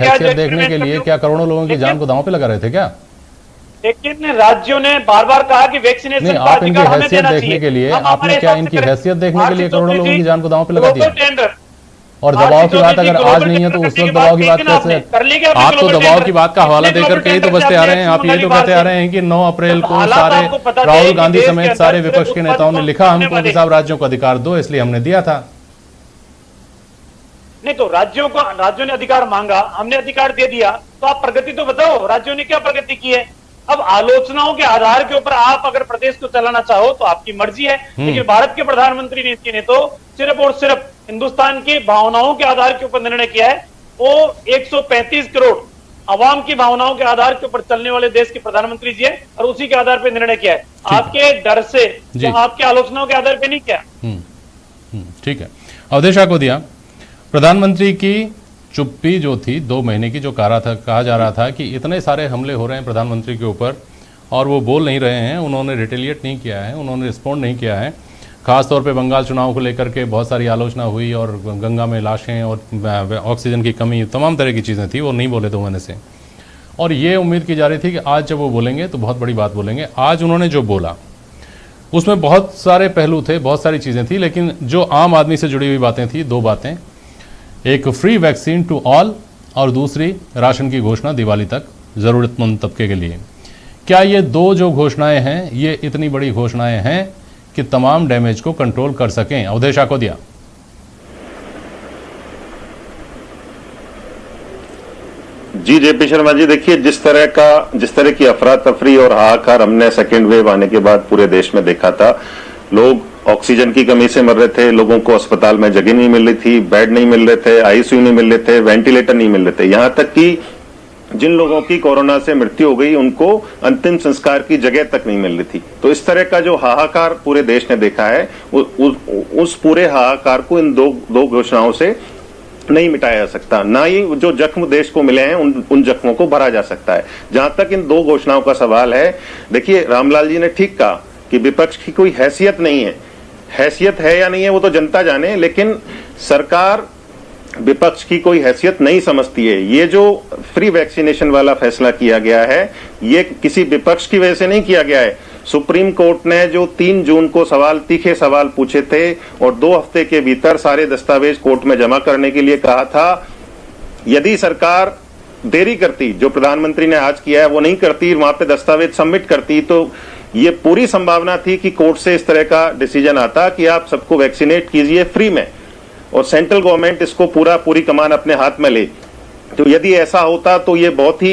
हैसियत देखने के लिए क्या करोड़ों लोगों की जान को दांव पे लगा रहे थे क्या? लेकिन राज्यों ने बार बार कहा कि वैक्सीनेशन नहीं, आप इनकी हैसियत देखने के लिए, आपने क्या इनकी हैसियत देखने के लिए करोड़ों लोगों की जान को दांव पे लगा दिया? और दबाव की बात अगर आज नहीं है तो उस वक्त दबाव की बात कैसे? आप तो दबाव की बात का हवाला देकर के ही तो बचते आ रहे हैं। आप यही तो कहते आ रहे हैं कि 9 अप्रैल को सारे राहुल गांधी समेत सारे विपक्ष के नेताओं ने लिखा हमको कि साहब राज्यों को अधिकार दो, इसलिए हमने दिया था। नहीं तो राज्यों ने अधिकार मांगा, हमने अधिकार दे दिया, तो आप प्रगति तो बताओ, राज्यों ने क्या प्रगति की है? अब आलोचनाओं के आधार के ऊपर आप अगर प्रदेश को चलाना चाहो तो आपकी मर्जी है, लेकिन भारत के प्रधानमंत्री ने तो सिर्फ और सिर्फ हिंदुस्तान की भावनाओं के आधार के ऊपर निर्णय किया है। वो 135 करोड़ आवाम की भावनाओं के आधार के ऊपर चलने वाले देश के प्रधानमंत्री जी है और उसी के आधार पर निर्णय किया है, आपके डर से, आपके आलोचनाओं के आधार पर नहीं किया। ठीक है, अवधेशा को दिया। प्रधानमंत्री की चुप्पी जो थी 2 महीने की, जो कहा जा रहा था कि इतने सारे हमले हो रहे हैं प्रधानमंत्री के ऊपर और वो बोल नहीं रहे हैं, उन्होंने रिटेलिएट नहीं किया है, उन्होंने रिस्पॉन्ड नहीं किया है। खासतौर पे बंगाल चुनाव को लेकर के बहुत सारी आलोचना हुई और गंगा में लाशें और ऑक्सीजन की कमी, तमाम तरह की चीज़ें थी, वो नहीं बोले 2 महीने से। और ये उम्मीद की जा रही थी कि आज जब वो बोलेंगे तो बहुत बड़ी बात बोलेंगे। आज उन्होंने जो बोला उसमें बहुत सारे पहलू थे, बहुत सारी चीज़ें थी, लेकिन जो आम आदमी से जुड़ी हुई बातें थी, 2 बातें, एक फ्री वैक्सीन टू ऑल और दूसरी राशन की घोषणा दिवाली तक ज़रूरतमंद तबके के लिए। क्या ये 2 जो घोषणाएं हैं ये इतनी बड़ी घोषणाएं हैं कि तमाम डैमेज को कंट्रोल कर सकें? अवधेशा को दिया। जी जेपी शर्मा जी, देखिए जिस तरह की अफरा तफरी और हाहाकार हमने सेकेंड वेव आने के बाद पूरे देश में देखा था, लोग ऑक्सीजन की कमी से मर रहे थे, लोगों को अस्पताल में जगह नहीं मिल रही थी, बेड नहीं मिल रहे थे, आईसीयू नहीं मिल रहे थे, वेंटिलेटर नहीं मिल रहे थे, यहां तक कि जिन लोगों की कोरोना से मृत्यु हो गई उनको अंतिम संस्कार की जगह तक नहीं मिल रही थी। तो इस तरह का जो हाहाकार पूरे देश ने देखा है, उस पूरे हाहाकार को इन दो घोषणाओं से नहीं मिटाया जा सकता, ना ही जो जख्म देश को मिले हैं उन जख्मों को भरा जा सकता है। जहां तक इन 2 घोषणाओं का सवाल है, देखिए रामलाल जी ने ठीक कहा कि विपक्ष की कोई हैसियत नहीं है। हैसियत है या नहीं है वो तो जनता जाने, लेकिन सरकार विपक्ष की कोई हैसियत नहीं समझती है। ये जो फ्री वैक्सीनेशन वाला फैसला किया गया है, ये किसी विपक्ष की वजह से नहीं किया गया है। सुप्रीम कोर्ट ने जो 3 जून को तीखे सवाल पूछे थे और 2 हफ्ते के भीतर सारे दस्तावेज कोर्ट में जमा करने के लिए कहा था, यदि सरकार देरी करती, जो प्रधानमंत्री ने आज किया है वो नहीं करती, वहां पे दस्तावेज सबमिट करती, तो ये पूरी संभावना थी कि कोर्ट से इस तरह का डिसीजन आता कि आप सबको वैक्सीनेट कीजिए फ्री में और सेंट्रल गवर्नमेंट इसको पूरी कमान अपने हाथ में ले। तो यदि ऐसा होता तो ये बहुत ही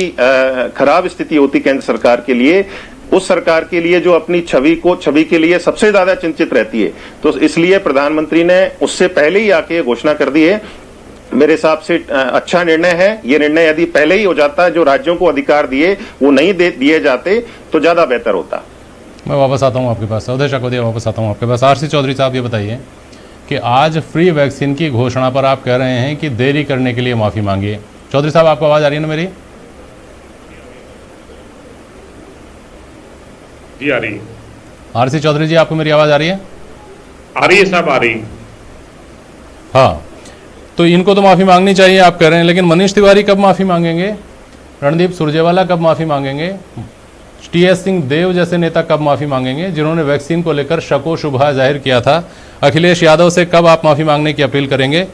खराब स्थिति होती केंद्र सरकार के लिए, उस सरकार के लिए जो अपनी छवि के लिए सबसे ज्यादा चिंतित रहती है। तो इसलिए प्रधानमंत्री ने उससे पहले ही आके घोषणा कर दी है। मेरे हिसाब से अच्छा निर्णय है। ये निर्णय यदि पहले ही हो जाता, जो राज्यों को अधिकार दिए वो नहीं दिए जाते, तो ज्यादा बेहतर होता। मैं वापस आता हूँ आपके पास, अवधेशा को दिया, वापस आता हूँ आपके पास। आरसी चौधरी साहब ये बताइए कि आज फ्री वैक्सीन की घोषणा पर आप कह रहे हैं कि देरी करने के लिए माफी मांगिए। चौधरी साहब आपको आवाज आ रही है ना मेरी? जी आ रही है। आरसी चौधरी जी आपको मेरी आवाज आ रही है? आ रही है साहब, आ रही है। हाँ, तो इनको तो माफी मांगनी चाहिए आप कह रहे हैं, लेकिन मनीष तिवारी कब माफी मांगेंगे? रणदीप सुरजेवाला कब माफी मांगेंगे? टीएस सिंह देव जैसे नेता कब माफी मांगेंगे जिन्होंने वैक्सीन को लेकर शको शुबहा जाहिर किया था? अखिलेश यादव से कब आप माफी मांगने की अपील करेंगे?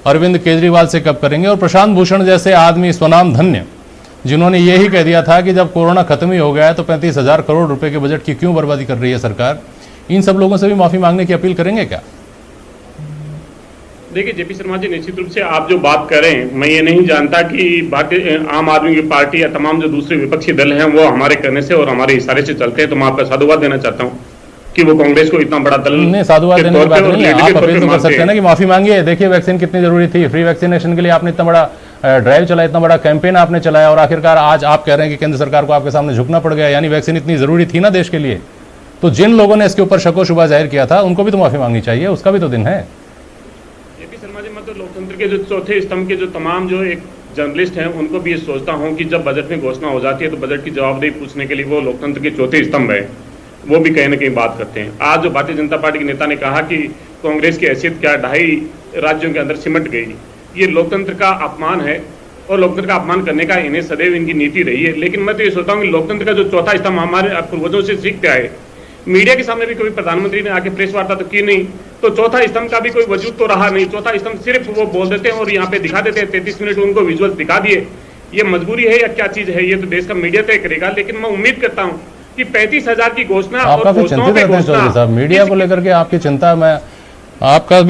अरविंद केजरीवाल से कब करेंगे? और प्रशांत भूषण जैसे आदमी स्वनाम धन्य जिन्होंने यही कह दिया था कि जब कोरोना खत्म ही हो गया है तो 35,000 करोड़ रुपए के बजट की क्यों बर्बादी कर रही है सरकार, इन सब लोगों से भी माफी मांगने की अपील करेंगे क्या? देखिए जेपी शर्मा जी, निश्चित रूप से आप जो बात कर रहे हैं, मैं ये नहीं जानता कि भारतीय आम आदमी की पार्टी या तमाम जो दूसरे विपक्षी दल हैं वो हमारे कहने से और हमारे इशारे से चलते हैं। तो मैं आपका साधुवाद देना चाहता हूँ कि वो कांग्रेस को इतना बड़ा दल नहीं, साधुवाद देने की बात नहीं है। आप अपील तो कर सकते हैं ना कि माफी मांगिए। देखिए वैक्सीन कितनी जरूरी थी, फ्री वैक्सीनेशन के लिए आपने इतना बड़ा ड्राइव चलाया, इतना बड़ा कैंपेन आपने चलाया, और आखिरकार आज आप कह रहे हैं कि केंद्र सरकार को आपके सामने झुकना पड़ गया। यानी वैक्सीन इतनी जरूरी थी ना देश के लिए, तो जिन लोगों ने इसके ऊपर शको शुबा जाहिर किया था उनको भी तो माफी मांगनी चाहिए, उसका भी तो दिन है। मैं तो लोकतंत्र के जो चौथे स्तंभ के जो तमाम जो एक जर्नलिस्ट हैं उनको भी ये सोचता हूं कि जब बजट में घोषणा हो जाती है तो बजट की जवाबदेही पूछने के लिए वो लोकतंत्र के चौथे स्तंभ है, वो भी कहीं ना कहीं बात करते हैं। आज जो भारतीय जनता पार्टी के नेता ने कहा कि कांग्रेस की हैसियत क्या 2.5 राज्यों के अंदर सिमट गई, ये लोकतंत्र का अपमान है और लोकतंत्र का अपमान करने का इन्हें सदैव इनकी नीति रही है। लेकिन मैं तो ये सोचता हूँ कि लोकतंत्र का जो चौथा स्तंभ हमारे पूर्वजों से सीखते आए, मीडिया के सामने भी कभी प्रधानमंत्री ने आके प्रेस वार्ता तो की नहीं, तो चौथा स्तंभ का भी कोई वजूद तो रहा नहीं। चौथा स्तंभ सिर्फ वो बोल देते हैं और यहाँ पे दिखा देते हैं, 33 मिनट उनको विजुअल दिखा दिए। ये मजबूरी है या क्या चीज है, ये तो देश का मीडिया तय करेगा। लेकिन मैं उम्मीद करता हूँ कि 35,000 की घोषणा आप काफी चिंतित रहते हैं चौधरी साहब, मीडिया को लेकर के आपकी चिंता, मैं आपका